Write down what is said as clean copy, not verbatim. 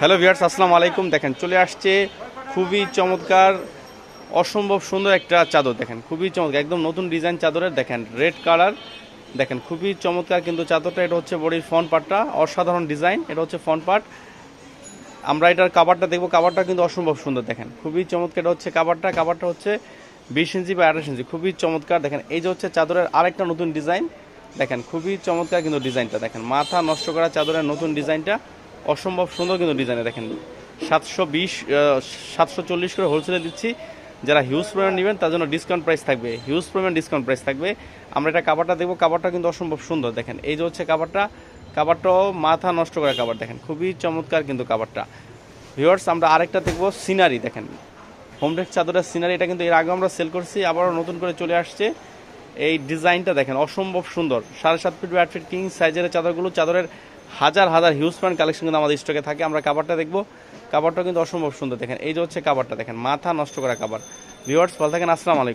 Hello viewers, আসসালামু আলাইকুম। দেখেন চলে আসছে খুবই চমৎকার, অসম্ভব সুন্দর একটা চাদর। দেখেন খুবই চমৎকার, একদম নতুন ডিজাইন চাদরের। দেখেন রেড কালার, দেখেন খুবই চমৎকার কিন্তু চাদরটা। এটা হচ্ছে বডির ফ্রন্ট পার্টটা, অসাধারণ ডিজাইন। এটা হচ্ছে ফ্রন্ট পার্ট। আমরা এটার কাভারটা দেখবো, কাভারটা কিন্তু অসম্ভব সুন্দর। দেখেন খুবই চমৎকার। এটা হচ্ছে কাভারটা, কাভারটা হচ্ছে 20 ইঞ্চি বা 28 ইঞ্চি, খুবই চমৎকার। দেখেন এই যে হচ্ছে চাদরের আরেকটা নতুন ডিজাইন। দেখেন খুবই চমৎকার কিন্তু ডিজাইনটা। দেখেন মাথা নষ্ট করা চাদরের নতুন ডিজাইনটা অসম্ভব সুন্দর কিন্তু ডিজাইনে। দেখেন 720 740 করে হোলসেলে দিচ্ছি। যারা হিউজ পরিমাণ নেবেন তার জন্য ডিসকাউন্ট প্রাইস থাকবে, হিউজ পরিমাণ ডিসকাউন্ট প্রাইস থাকবে। আমরা এটা কাভারটা দেখবো, কাভারটা কিন্তু অসম্ভব সুন্দর। দেখেন এই যে হচ্ছে কাভারটা, কাভারটাও মাথা নষ্ট করা কাভার। দেখেন খুবই চমৎকার কিন্তু কাভারটা। ভিউয়ার্স, আমরা আরেকটা দেখবো সিনারি। দেখেন হোমটেক চাদরের সিনারি। এটা কিন্তু এর আগে আমরা সেল করছি, আবারও নতুন করে চলে আসছে। এই ডিজাইনটা দেখেন অসম্ভব সুন্দর। 7.5 ফিট বা 8 ফিট কিং সাইজের চাদরগুলো, চাদরের হাজার হাজার হিউজ পয়েন্ট কালেকশন কিন্তু আমাদের স্টকে থাকে। আমরা কাভারটা দেখবো, কাভারটা কিন্তু অসম্ভব সুন্দর। দেখেন এই যে হচ্ছে কাভারটা, দেখেন মাথা নষ্ট করা কাভার। ভিউয়ার্স ভালো থাকেন, আসসালামু আলাইকুম।